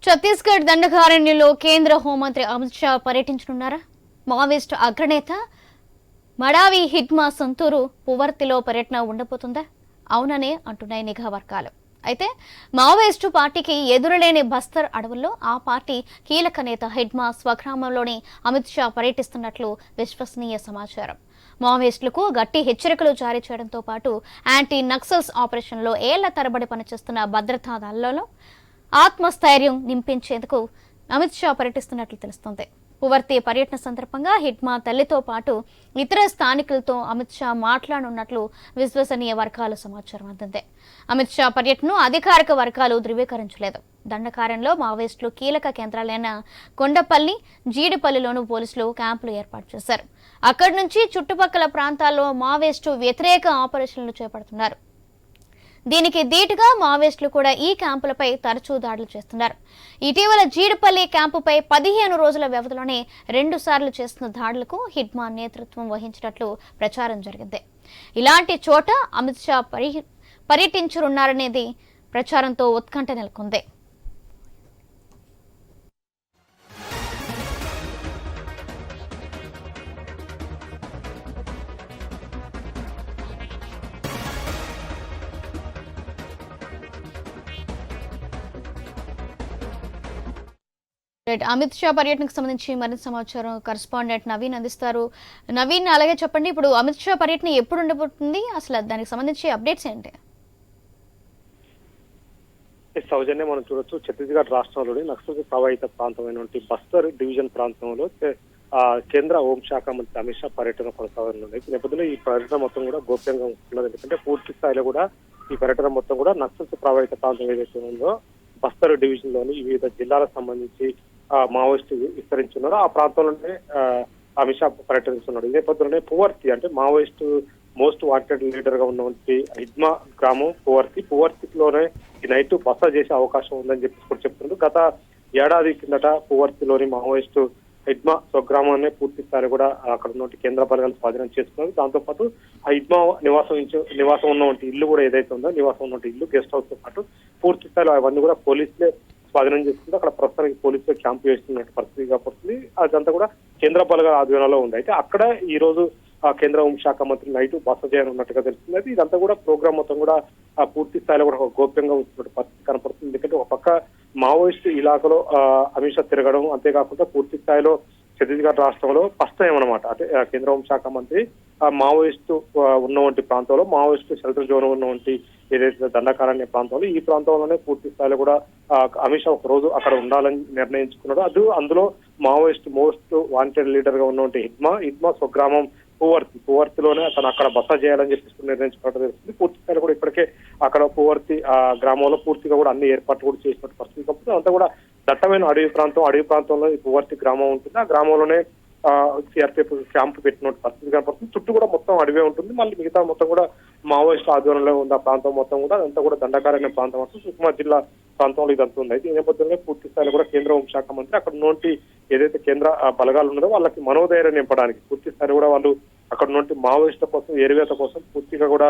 ఛత్తీస్గఢ్ దండకారణ్యంలో కేంద్ర హోంమంత్రి అమిత్ షా పర్యటించనున్నారా? మావోయిస్టు అగ్రనేత మడావి హిట్మా సొంతూరు పువర్తిలో పర్యటన ఉండబోతుందా? అవుననే అంటున్నాయి నిఘా వర్గాలు. అయితే మావోయిస్టు పార్టీకి ఎదురులేని బస్తర్ అడవుల్లో ఆ పార్టీ కీలక నేత హిట్మా స్వగ్రామంలోని అమిత్ షా పర్యటిస్తున్నట్లు విశ్వసనీయ సమాచారం. మావోయిస్టులకు గట్టి హెచ్చరికలు జారీ చేయడంతో పాటు యాంటీ నక్సల్స్ ఆపరేషన్లో ఏళ్ల తరబడి పనిచేస్తున్న భద్రతా దళాలలో ఆత్మస్థైర్యం నింపించేందుకు అమిత్ షా పర్యటిస్తున్నట్లు తెలుస్తోంది. పువర్తి పర్యటన సందర్భంగా హిట్మా తల్లితో పాటు ఇతర స్థానికులతో అమిత్ షా మాట్లాడనున్నట్లు విశ్వసనీయ వర్గాల సమాచారం అందింది. అమిత్ షా పర్యటనను అధికారిక వర్గాలు ధృవీకరించలేదు. దండకారణ్యంలో మావోయిస్టులు కీలక కేంద్రాలైన కొండపల్లి, జీడిపల్లిలోనూ పోలీసులు క్యాంపులు ఏర్పాటు చేశారు. అక్కడి నుంచి చుట్టుపక్కల ప్రాంతాల్లో మావోయిస్టు వ్యతిరేక ఆపరేషన్లు చేపడుతున్నారు. దీనికి ధీటుగా మావోయిస్టులు కూడా ఈ క్యాంపులపై తరచూ దాడులు చేస్తున్నారు. ఇటీవల జీడిపల్లి క్యాంపుపై 15 రోజుల వ్యవధిలోనే 2 సార్లు చేస్తున్న దాడులకు హిట్మా నేతృత్వం వహించినట్లు ప్రచారం జరిగింది. ఇలాంటి చోట అమిత్ షా పర్యటించనున్నారనేది ప్రచారంతో ఉత్కంఠ నెలకొంది. అమిత్ షా పర్యటనకు సంబంధించి మరింత సమాచారం కరెస్పాండెంట్ నవీన్ అందిస్తారు. నవీన్, అలాగే చెప్పండి, ఇప్పుడు అమిత్ షా పర్యటన ఎప్పుడు ఉండబోతుంది, అసలు దానికి సంబంధించి అప్డేట్స్ ఏంటి? సౌజన్యం మనం చూడొచ్చు, ఛత్తీస్గఢ్ రాష్ట్రంలోని నక్సల్ ప్రభావిత ప్రాంతమైనటువంటి బస్తర్ డివిజన్ ప్రాంతంలో కేంద్ర హోంశాఖ మంత్రి అమిత్ షా పర్యటన కొనసాగనుంది. ఈ నేపథ్యంలో ఈ పర్యటన మొత్తం కూడా గోప్యంగా ఉంటున్నది. ఎందుకంటే పూర్తి స్థాయిలో కూడా ఈ పర్యటన మొత్తం కూడా నక్సల్ ప్రభావిత ప్రాంతం ఏదైతే ఉందో బస్తర్ డివిజన్ లోని వివిధ జిల్లాలకు సంబంధించి మావోయిస్టు విస్తరించున్నారు. ఆ ప్రాంతంలోనే అమిత్ షా పర్యటిస్తున్నాడు. ఈ నేపథ్యంలోనే పువర్తి అంటే మావోయిస్టు మోస్ట్ వాంటెడ్ లీడర్ గా ఉన్నటువంటి హిట్మా గ్రామం పువర్తిలోనే ఈ నైట్ బస చేసే అవకాశం ఉందని చెప్పి చెప్తున్నారు. గత ఏడాది కిందట పువర్తిలోని మావోయిస్టు హిట్మా స్వగ్రామాన్ని పూర్తి స్థాయి కూడా అక్కడ ఉన్నటువంటి కేంద్ర బలగాలు స్వాధీనం చేసుకున్నారు. దాంతోపాటు ఆ హిట్మా నివాసం ఉన్నటువంటి ఇల్లు కూడా ఏదైతే ఉందో నివాసం ఉన్నటువంటి ఇల్లు, గెస్ట్ హౌస్ తో పాటు పూర్తి స్థాయిలో అవన్నీ కూడా పోలీసులే స్వాధీనం చేసుకుంటూ అక్కడ ప్రస్తుతానికి పోలీసులు క్యాంప్ చేస్తున్నట్టు పరిస్థితి కాబట్టి అదంతా కూడా కేంద్ర బలగాల ఆధ్వర్యంలో ఉంది. అయితే అక్కడ ఈ రోజు కేంద్ర హోంశాఖ మంత్రి నైట్ బస చేయనున్నట్టుగా తెలుస్తుంది. అయితే ఇదంతా కూడా ప్రోగ్రామ్ మొత్తం కూడా పూర్తి స్థాయిలో కూడా గోప్యంగా ఉంటున్నట్టు పరిస్థితి కనపడుతుంది. ఎందుకంటే ఒక పక్క మావోయిస్టు ఇలాకాలో అమిత్ షా తిరగడం, అంతేకాకుండా పూర్తి స్థాయిలో ఛత్తీస్గఢ్ రాష్ట్రంలో ఫస్ట్ టైం అనమాట. అంటే కేంద్ర హోంశాఖ మంత్రి మావోయిస్టు ఉన్నవంటి ప్రాంతంలో మావోయిస్టు షెల్టర్ జోన్ ఉన్నవంటి ఏదైతే దండకారణ్య ప్రాంతంలో ఈ ప్రాంతంలోనే పూర్తి స్థాయిలో కూడా అమిత్ షా ఒక రోజు అక్కడ ఉండాలని నిర్ణయించుకున్నాడు. అందులో మావోయిస్టు మోస్ట్ వాంటెడ్ లీడర్ గా ఉన్నటువంటి హిట్మా స్వగ్రామం పువర్తిలోనే తను అక్కడ బస చేయాలని చెప్పి నిర్ణయించుకోవడం జరుగుతుంది. పూర్తి స్థాయిలో కూడా ఇప్పటికే అక్కడ పువర్తి గ్రామంలో పూర్తిగా కూడా అన్ని ఏర్పాట్లు కూడా చేసినట్టు పరిస్థితి కాబట్టి అంతా కూడా దట్టమైన అడవి ప్రాంతంలో ఈ పువర్తి గ్రామం ఉంటుంది. ఆ గ్రామంలోనే సిఆర్పిఎఫ్ క్యాంప్ పెట్టినట్టు పరిస్థితి కనపడుతుంది. చుట్టూ కూడా మొత్తం అడవే ఉంటుంది. మళ్ళీ మిగతా మొత్తం కూడా మావోయిస్టు ఆధ్వర్యంలో ఉంది ఆ ప్రాంతం మొత్తం కూడా. అదంతా కూడా దండకారణ్య ప్రాంతం వస్తుంది. సుకుమా జిల్లా ప్రాంతంలో ఇదంతా ఉంది. అయితే ఈ నేపథ్యంలో పూర్తి స్థాయిలో కూడా కేంద్ర హోంశాఖ మంత్రి అక్కడ నుండి ఏదైతే కేంద్ర బలగాలు ఉన్నారో వాళ్ళకి మనోధైర్యం నింపడానికి పూర్తి స్థాయి కూడా వాళ్ళు అక్కడ నుండి మావోయిస్టుల కోసం ఏరివేత కోసం పూర్తిగా కూడా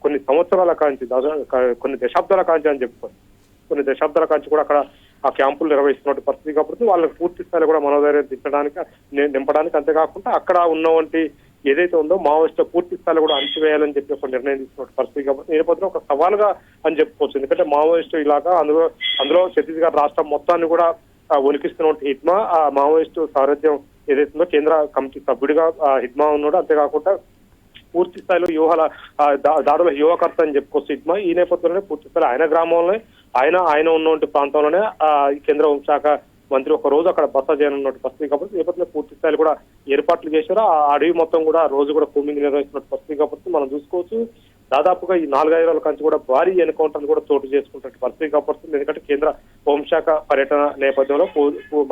కొన్ని సంవత్సరాల కాంచి కొన్ని దశాబ్దాల కాంచి అని చెప్పుకోవచ్చు. కొన్ని దశాబ్దాల కాంచి కూడా అక్కడ ఆ క్యాంపులు నిర్వహిస్తున్న పరిస్థితి కాబట్టి వాళ్ళకి పూర్తి స్థాయిలో కూడా మనోధైర్యం నింపడానికి అంతేకాకుండా అక్కడ ఉన్నవంటి ఏదైతే ఉందో మావోయిస్టు పూర్తి స్థాయిలో కూడా అణచివేయాలని చెప్పి ఒక నిర్ణయం తీసుకున్న పరిస్థితి కాబట్టి నేపథ్యంలో ఒక సవాలుగా అని చెప్పుకోవచ్చు. ఎందుకంటే మావోయిస్టు ఇలాగా అందులో ఛత్తీస్గఢ్ రాష్ట్రం మొత్తాన్ని కూడా వణికిస్తున్నటువంటి హిట్మా ఆ మావోయిస్టు సారథ్యం ఏదైతుందో కేంద్ర కమిటీ సభ్యుడిగా హిట్మా ఉన్నాడు. అంతేకాకుండా పూర్తి స్థాయిలో దాడుల యువకర్త అని చెప్పుకోవచ్చు హిట్మా. ఈ నేపథ్యంలోనే పూర్తి స్థాయిలో ఆయన గ్రామంలోనే ఆయన ఉన్నటువంటి ప్రాంతంలోనే కేంద్ర హోంశాఖ మంత్రి ఒక రోజు అక్కడ బస చేయనున్నట్టు పరిస్థితి కాబట్టి నేపథ్యంలో పూర్తి స్థాయిలో కూడా ఏర్పాట్లు చేశారు. ఆ అడవి మొత్తం కూడా రోజు కూడా కూమింగ్ నిర్వహిస్తున్నట్టు పరిస్థితి కాబట్టి మనం చూసుకోవచ్చు. దాదాపుగా ఈ 4-5 రోజుల కంచి కూడా భారీ ఎన్కౌంటర్లు కూడా చోటు చేసుకుంటున్న పరిస్థితి కనపడుతుంది. ఎందుకంటే కేంద్ర హోంశాఖ పర్యటన నేపథ్యంలో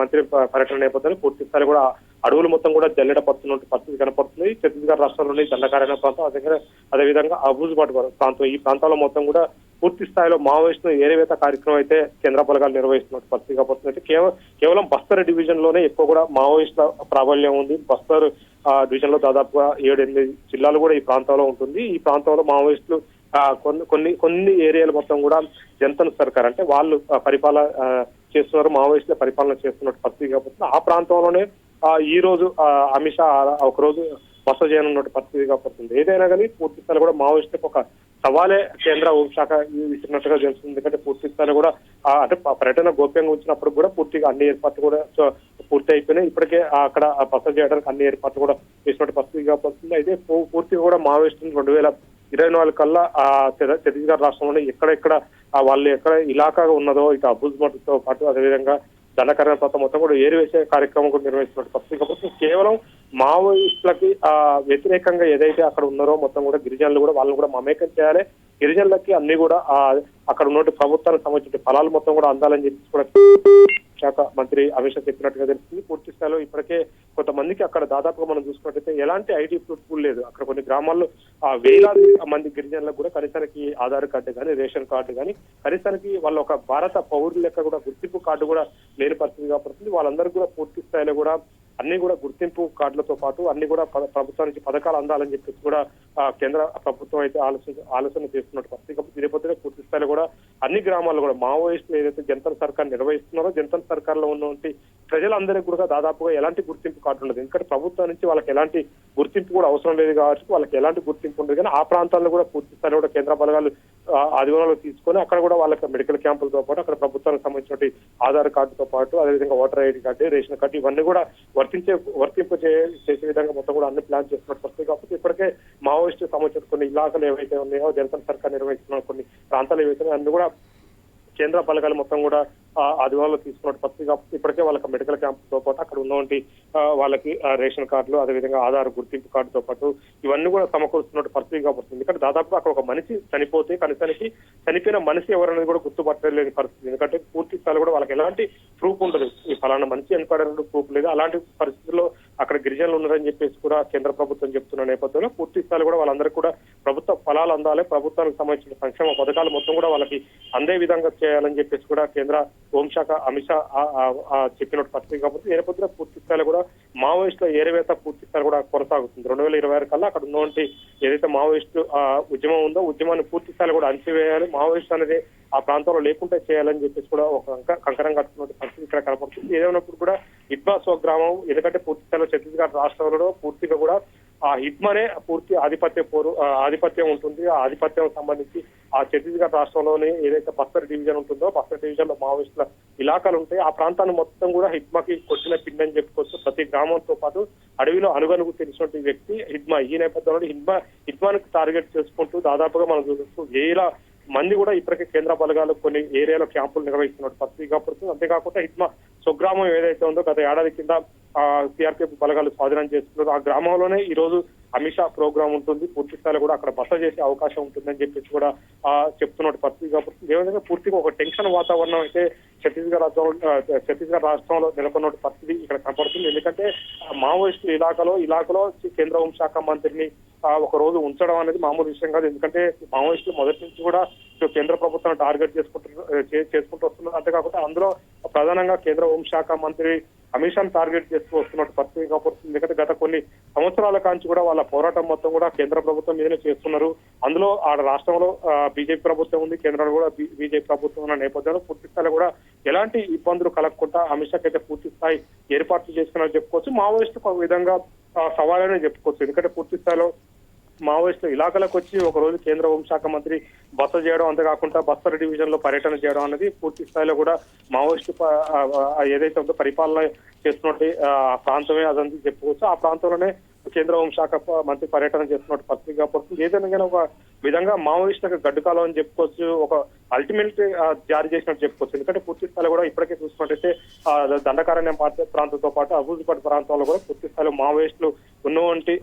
మంత్రి పర్యటన నేపథ్యంలో పూర్తి స్థాయి కూడా అడవులు మొత్తం కూడా జల్లెడ పడుతున్న పరిస్థితి కనపడుతుంది. ఛత్తీస్గఢ్ రాష్ట్రంలోని దండకారణ్య ప్రాంతం అదేవిధంగా అబూజ్బాట్ ప్రాంతం ఈ ప్రాంతాల్లో మొత్తం కూడా పూర్తి స్థాయిలో మావోయిస్టు ఏరివేత కార్యక్రమం అయితే కేంద్ర బలగాలు నిర్వహిస్తున్నట్టు పరిస్థితి కనపడుతుంది. అయితే కేవలం బస్తర్ డివిజన్ లోనే ఎక్కువ కూడా మావోయిస్టుల ప్రాబల్యం ఉంది. బస్తర్ డివిజన్ లో దాదాపుగా 7-8 జిల్లాలు కూడా ఈ ప్రాంతంలో ఉంటుంది. ఈ ప్రాంతంలో మావోయిస్టులు కొన్ని ఏరియాలు మొత్తం కూడా జనతన్ సర్కార్ అంటే వాళ్ళు చేస్తున్నారు, మావోయిస్టుల పరిపాలన చేస్తున్నట్టు పరిస్థితి కాబట్టి ఆ ప్రాంతంలోనే ఈ రోజు అమిత్ షా ఒక రోజు బస చేయనున్నట్టు పరిస్థితి కాబడుతుంది. ఏదైనా కానీ పూర్తి స్థాయిలో కూడా మావోయిస్టులకు ఒక సవాలే కేంద్ర హోంశాఖ విసిరినట్టుగా తెలుస్తుంది. ఎందుకంటే పూర్తి స్థాయిలో కూడా అంటే పర్యటన గోప్యంగా ఉంచినప్పుడు కూడా పూర్తిగా అన్ని ఏర్పాట్లు కూడా పూర్తి అయిపోయినాయి. ఇప్పటికే అక్కడ బస చేయడానికి అన్ని ఏర్పాట్లు కూడా చేసినట్టు పరిస్థితి కాబడుతుంది. అయితే పూర్తిగా కూడా మావోయిస్టులు 2024 కల్లా ఛత్తీస్గఢ్ రాష్ట్రంలోనే ఎక్కడెక్కడ వాళ్ళు ఎక్కడ ఇలాకాగా ఉన్నదో ఇటు అబుజ్మట్తో పాటు అదేవిధంగా దండకరణ ప్రాంతం మొత్తం కూడా ఏరివేసే కార్యక్రమం కూడా నిర్వహిస్తున్నట్టు పరిస్థితి కాబట్టి కేవలం మావోయిస్టులకి వ్యతిరేకంగా ఏదైతే అక్కడ ఉన్నారో మొత్తం కూడా గిరిజనులు కూడా వాళ్ళని కూడా మమేకం చేయాలి, గిరిజనులకి అన్ని కూడా అక్కడ ఉన్న ప్రభుత్వానికి సంబంధించిన ఫలాలు మొత్తం కూడా అందాలని చెప్పి కూడా శాఖ మంత్రి అమిత్ షా చెప్పినట్టుగా తెలుస్తుంది. పూర్తి స్థాయిలో ఇప్పటికే కొంతమందికి అక్కడ దాదాపుగా మనం చూసుకున్నట్టయితే ఎలాంటి ఐడి ప్రూఫ్ లేదు. అక్కడ కొన్ని గ్రామాల్లో వేలాది మంది గిరిజనులకు కూడా కనీసానికి ఆధార్ కార్డు కానీ రేషన్ కార్డు కానీ కనీసానికి వాళ్ళ ఒక భారత పౌరుల లెక్క కూడా గుర్తింపు కార్డు కూడా లేని పరిస్థితి కాబట్టి వాళ్ళందరికీ కూడా పూర్తి స్థాయిలో కూడా అన్ని కూడా గుర్తింపు కార్డులతో పాటు అన్ని కూడా ప్రభుత్వానికి పథకాలు అందాలని చెప్పేసి కూడా కేంద్ర ప్రభుత్వం అయితే ఆలోచన చేస్తున్నట్టు పరిస్థితి కాబట్టి దీనిపోతే పూర్తి స్థాయిలో కూడా అన్ని గ్రామాల్లో కూడా మావోయిస్టులు ఏదైతే జనతా సర్కార్ నిర్వహిస్తున్నారో జనతా సర్కార్ లో ఉన్నటువంటి ప్రజలందరికీ కూడా దాదాపుగా ఎలాంటి గుర్తింపు కార్డు ఉండదు. ఎందుకంటే ప్రభుత్వం నుంచి వాళ్ళకి ఎలాంటి గుర్తింపు కూడా అవసరం లేదు కాబట్టి వాళ్ళకి ఎలాంటి గుర్తింపు ఉండదు. కానీ ఆ ప్రాంతాల్లో కూడా పూర్తి స్థాయిలో కూడా కేంద్ర బలగాలు ఆధీనంలో తీసుకొని అక్కడ కూడా వాళ్ళకి మెడికల్ క్యాంపులతో పాటు అక్కడ ప్రభుత్వానికి సంబంధించిన ఆధార్ కార్డుతో పాటు అదేవిధంగా voter ID card, ration card ఇవన్నీ కూడా వర్తింపు చేసే విధంగా మొత్తం కూడా అన్ని ప్లాన్ చేస్తున్నట్టు వస్తాయి. కాబట్టి ఇప్పటికే మావోయిస్టు సంబంధించిన కొన్ని ఇలాకాలు ఏవైతే ఉన్నాయో జనతా సర్కార్ నిర్వహిస్తున్న కొన్ని ప్రాంతాలు ఏవైతే అన్ని కూడా కేంద్ర బలగాలు మొత్తం కూడా ఆదివారంలో తీసుకున్నట్టు పరిస్థితి కాబట్టి ఇప్పటికే వాళ్ళకి మెడికల్ క్యాంపుతో పాటు అక్కడ ఉన్నటువంటి వాళ్ళకి రేషన్ కార్డులు అదేవిధంగా ఆధార్ గుర్తింపు కార్డుతో పాటు ఇవన్నీ కూడా సమకూరుస్తున్నట్టు పరిస్థితి కాబట్టి ఎందుకంటే దాదాపు అక్కడ ఒక మనిషి చనిపోతే కనీసానికి చనిపోయిన మనిషి ఎవరనేది కూడా గుర్తుపట్టలేని పరిస్థితి. ఎందుకంటే పూర్తి స్థాయిలో కూడా వాళ్ళకి ఎలాంటి ప్రూఫ్ ఉండదు, ఈ ఫలానా మనిషి చనిపోయిన ప్రూఫ్ లేదు. అలాంటి పరిస్థితుల్లో అక్కడ గిరిజనులు ఉన్నారని చెప్పేసి కూడా కేంద్ర ప్రభుత్వం చెప్తున్న నేపథ్యంలో పూర్తి స్థాయిలో కూడా వాళ్ళందరికీ కూడా ప్రభుత్వ ఫలాలు అందాలి, ప్రభుత్వానికి సంబంధించిన సంక్షేమ పథకాలు మొత్తం కూడా వాళ్ళకి అందే విధంగా చేయాలని చెప్పేసి కూడా కేంద్ర హోంశాఖ అమిత్ షా చెప్పినట్టు పరిస్థితి కాబట్టి నేపథ్యంలో పూర్తి స్థాయిలో కూడా మావోయిస్టుల ఏరివేత పూర్తి స్థాయి కూడా కొనసాగుతుంది. 2026 కల్లా అక్కడ ఉన్నటువంటి ఏదైతే మావోయిస్టు ఉద్యమం ఉందో ఉద్యమాన్ని పూర్తి స్థాయిలో కూడా అణచివేయాలి, మావోయిస్టు అనేది ఆ ప్రాంతంలో లేకుండా చేయాలని చెప్పేసి కూడా ఒక కంకణం కట్టుకున్న పరిస్థితి ఇక్కడ కనపడుతుంది. ఏదైనప్పుడు కూడా హిడ్మా స్వగ్రామం ఎందుకంటే పూర్తి స్థాయిలో ఛత్తీస్గఢ్ రాష్ట్రంలో పూర్తిగా కూడా ఆ హిడ్మానే పూర్తి ఆధిపత్యం ఉంటుంది. ఆ ఆధిపత్యం సంబంధించి ఆ ఛత్తీస్గఢ్ రాష్ట్రంలోని ఏదైతే బస్తర్ డివిజన్ ఉంటుందో బస్తర్ డివిజన్ లో మావోయిస్టుల ఇలాకాలు ఉంటాయి. ఆ ప్రాంతాన్ని మొత్తం కూడా హిడ్మాకి కొట్టిన పిండి అని చెప్పుకోవచ్చు. ప్రతి గ్రామంతో పాటు అడవిలో అనుగనుగు తెలిసినటువంటి వ్యక్తి హిడ్మా. ఈ నేపథ్యంలో హిడ్మానికి టార్గెట్ చేసుకుంటూ దాదాపుగా మనం చూస్తూ వేల మంది కూడా ఇప్పటికే కేంద్ర బలగాలు కొన్ని ఏరియాలో క్యాంపులు నిర్వహిస్తున్నట్టు పరిస్థితి కాబట్టి అంతేకాకుండా హిడ్మా స్వగ్రామం ఏదైతే ఉందో గత ఏడాది కింద సిఆర్పిఎఫ్ బలగాలు స్వాధీనం చేసుకున్నారు. ఆ గ్రామంలోనే ఈ రోజు అమిత్ షా ప్రోగ్రామ్ ఉంటుంది, పూర్తి స్థాయిలో కూడా అక్కడ బస చేసే అవకాశం ఉంటుందని చెప్పేసి కూడా చెప్తున్నట్టు పరిస్థితి కాబట్టి ఏ విధంగా పూర్తిగా ఒక టెన్షన్ వాతావరణం అయితే ఛత్తీస్గఢ్ రాష్ట్రంలో నెలకొన్న పరిస్థితి ఇక్కడ కనపడుతుంది. ఎందుకంటే మావోయిస్టు ఇలాకాలో కేంద్ర హోంశాఖ మంత్రిని ఒక రోజు ఉంచడం అనేది మామూలు విషయం కాదు. ఎందుకంటే మావోయిస్టులు మొదటి నుంచి కూడా కేంద్ర ప్రభుత్వాన్ని టార్గెట్ చేసుకుంటూ వస్తున్నారు. అంతేకాకుండా అందులో ప్రధానంగా కేంద్ర హోంశాఖ మంత్రి అమిత్ షాను టార్గెట్ చేస్తూ వస్తున్నట్టు పరిస్థితి కాబడుతుంది. ఎందుకంటే గత కొన్ని సంవత్సరాల కాంచి కూడా వాళ్ళ పోరాటం మొత్తం కూడా కేంద్ర ప్రభుత్వం మీదనే చేస్తున్నారు. అందులో ఆ రాష్ట్రంలో బీజేపీ ప్రభుత్వం ఉంది, కేంద్రంలో కూడా బీజేపీ ప్రభుత్వం ఉన్న నేపథ్యంలో పూర్తి స్థాయిలో కూడా ఎలాంటి ఇబ్బందులు కలగకుండా అమిత్ షాకి అయితే పూర్తి స్థాయి ఏర్పాట్లు చేసుకున్నారని చెప్పుకోవచ్చు. మావోయిస్టు ఒక విధంగా సవాలనే చెప్పుకోవచ్చు. ఎందుకంటే పూర్తి స్థాయిలో మావోయిస్టులు ఇలాకాలకు వచ్చి ఒక రోజు కేంద్ర హోంశాఖ మంత్రి బస చేయడం, అంతేకాకుండా బస్తర్ డివిజన్ లో పర్యటన చేయడం అనేది పూర్తి స్థాయిలో కూడా మావోయిస్టు ఏదైతే ఉందో పరిపాలన చేస్తున్నట్టు ప్రాంతమే అదంతా చెప్పుకోవచ్చు. ఆ ప్రాంతంలోనే కేంద్ర హోంశాఖ మంత్రి పర్యటన చేస్తున్నట్టు పరిస్థితి కాబట్టి ఏదైనా ఒక విధంగా మావోయిస్టులకు గడ్డుకాలం అని చెప్పుకోవచ్చు, ఒక అల్టిమేట్ జారీ చేసినట్టు చెప్పుకోవచ్చు. ఎందుకంటే పూర్తి స్థాయిలో కూడా ఇప్పటికే చూసుకున్నట్టయితే దండకారణ్యం ప్రాంతంతో పాటు అభివృద్ధిపడి ప్రాంతంలో కూడా పూర్తి స్థాయిలో మావోయిస్టులు ఉన్నటువంటి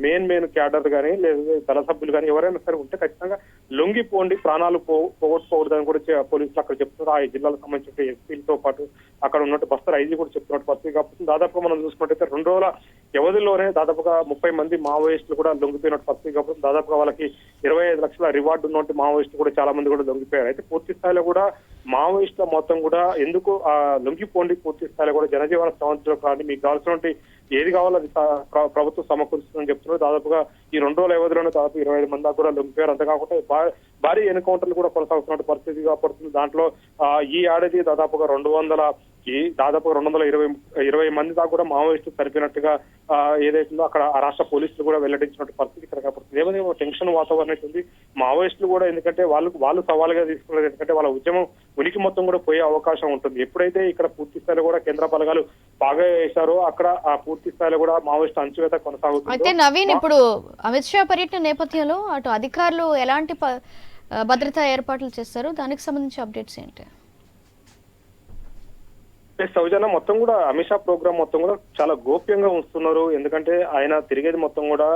మెయిన్ క్యాడర్ కానీ లేదా దళ సభ్యులు కానీ ఎవరైనా సరే ఉంటే ఖచ్చితంగా లొంగిపోండి, ప్రాణాలు పోగొట్టుకోకూడదని కూడా పోలీసులు అక్కడ చెప్తున్నారు. ఆ జిల్లాలకు సంబంధించిన ఎస్పీలతో పాటు అక్కడ ఉన్నట్టు బస్తర్ ఐజీ కూడా చెప్తున్నట్టు పరిస్థితి కాబట్టి దాదాపుగా మనం చూసుకున్నట్టయితే 2 రోజుల వ్యవధిలోనే దాదాపుగా 30 మంది మావోయిస్టులు కూడా లొంగిపోయినట్టు పరిస్థితి కాబట్టి దాదాపుగా వాళ్ళకి 25 లక్షల రివార్డు ఉన్నట్టు మావోయిస్టులు కూడా చాలా మంది కూడా లొంగిపోయారు. అయితే పూర్తి స్థాయిలో కూడా మావోయిస్టుల మొత్తం కూడా ఎందుకు లొంగిపోండి, పూర్తి స్థాయిలో కూడా జనజీవన సంవత్సరం కానీ మీకు కావాల్సినటువంటి ఏది కావాలో అది ప్రభుత్వం సమకూరుస్తుందని చెప్తున్నారు. దాదాపుగా ఈ 2 రోజుల వ్యవధిలోనే దాదాపు 25 మంది దాకా కూడా లొంగిపోయారు. అంతేకాకుండా భారీ ఎన్కౌంటర్లు కూడా కొనసాగుతున్న పరిస్థితి పడుతుంది. దాంట్లో ఈ ఏడాది దాదాపుగా 220 మంది దాకా కూడా మావోయిస్టులు చనిపోయినట్టుగా ఏదైతుందో అక్కడ ఆ రాష్ట్ర పోలీసులు కూడా వెల్లడించినట్టు పరిస్థితి ఇక్కడ కనపడుతుంది. ఏమైనా టెన్షన్ వాతావరణం అవుతుంది. మావోయిస్టులు కూడా ఎందుకంటే వాళ్ళు సవాలుగా తీసుకున్నారు. ఎందుకంటే వాళ్ళ ఉద్యమం ఉనికి మొత్తం కూడా పోయే అవకాశం ఉంటుంది. ఎప్పుడైతే ఇక్కడ పూర్తి స్థాయిలో కూడా కేంద్ర బలగాలు బాగా వేశారో అక్కడ ఆ పూర్తి స్థాయిలో కూడా మావోయిస్టు అణచివేత కొనసాగుతుంది. అయితే నవీన్, ఇప్పుడు అమిత్ షా పర్యటన నేపథ్యంలో అటు అధికారులు ఎలాంటి భద్రతా ఏర్పాట్లు చేస్తారు, దానికి సంబంధించి అప్డేట్స్ ఏంటి? సౌజన్య మొత్తం కూడా అమిత్ షా ప్రోగ్రామ్ మొత్తం కూడా చాలా గోప్యంగా ఉంచుతున్నారు. ఎందుకంటే ఆయన తిరిగేది మొత్తం కూడా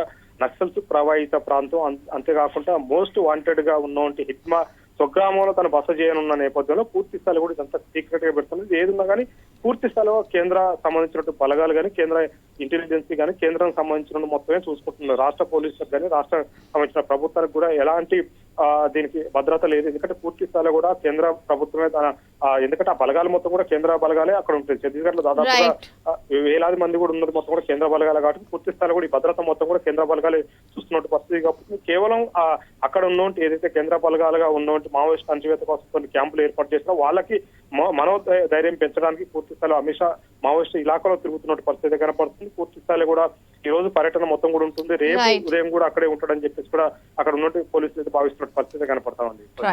నక్సల్స్ ప్రభావిత ప్రాంతం. అంతేకాకుండా మోస్ట్ వాంటెడ్ గా ఉన్నటువంటి హిట్మా స్వగ్రామంలో తను బస చేయనున్న నేపథ్యంలో పూర్తి స్థాయిలో కూడా ఇదంతా సీక్రెట్ గా పెడుతున్నది. ఏదున్నా కానీ పూర్తి స్థాయిలో కేంద్ర సంబంధించినట్టు బలగాలు కానీ, కేంద్ర ఇంటెలిజెన్సీ కానీ, కేంద్రం సంబంధించిన మొత్తమే చూసుకుంటున్నారు. రాష్ట్ర పోలీసులకు కానీ, రాష్ట్ర సంబంధించిన ప్రభుత్వానికి కూడా ఎలాంటి దీనికి భద్రత లేదు. ఎందుకంటే పూర్తి స్థాయిలో కూడా కేంద్ర ప్రభుత్వమే ఎందుకంటే ఆ బలగాలు మొత్తం కూడా కేంద్ర బలగాలే అక్కడ ఉంటుంది. ఛత్తీస్గఢ్ లో దాదాపుగా వేలాది మంది కూడా ఉన్నది మొత్తం కూడా కేంద్ర బలగాలే కాబట్టి పూర్తి స్థాయిలో కూడా ఈ భద్రత మొత్తం కూడా కేంద్ర బలగాలే చూస్తున్నట్టు పరిస్థితి కాబట్టి కేవలం అక్కడ ఉన్నటువంటి ఏదైతే కేంద్ర బలగాలుగా ఉన్నటువంటి మావోయిస్ట్ అణచివేత కోసం కొన్ని క్యాంపులు ఏర్పాటు చేసినా వాళ్ళకి మనోధైర్యం పెంచడానికి పూర్తి స్థాయిలో అమిత్ షా మావోయిస్ట్ ఇలాకాలో తిరుగుతున్నట్టు పరిస్థితి కనపడుతుంది. పూర్తి స్థాయిలో కూడా ఈ రోజు పర్యటన మొత్తం కూడా ఉంటుంది. రేపు ఉదయం కూడా అక్కడే ఉంటాడని చెప్పేసి కూడా అక్కడ ఉన్నట్టు పోలీసులు అయితే భావిస్తున్నట్టు పరిస్థితి కనపడతా ఉంది.